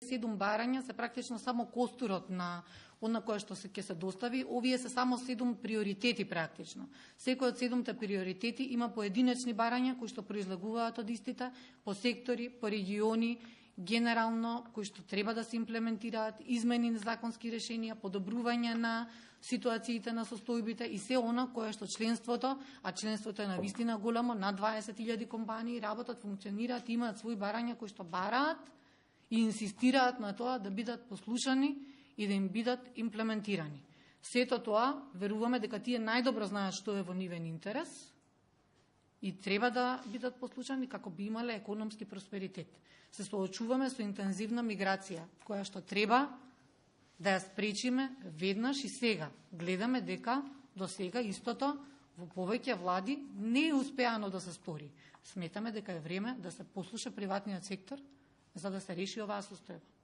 7 барања се практично само костурот на она кое што ќе се достави. Овие се само 7 приоритети практично. Секој од 7 приоритети има поединечни барања кои што произлегуваат од истите по сектори, по региони, генерално кои што треба да се имплементираат, измени на законски решенија, подобрување на ситуациите на состојбите и се она кое што членството, а членството е навистина големо, над 20.000 компании работат, функционираат, имаат своји барања кои што бараат и инсистираат на тоа да бидат послушани и да им бидат имплементирани. Сето тоа, веруваме дека тие најдобро знаат што е во нивен интерес и треба да бидат послушани како би имале економски просперитет. Се соочуваме со интензивна миграција, која што треба да ја спречиме веднаш и сега. Гледаме дека до сега истото во повеќе влади не е успеано да се стори. Сметаме дека е време да се послуша приватниот сектор за да се реши оваа состојба.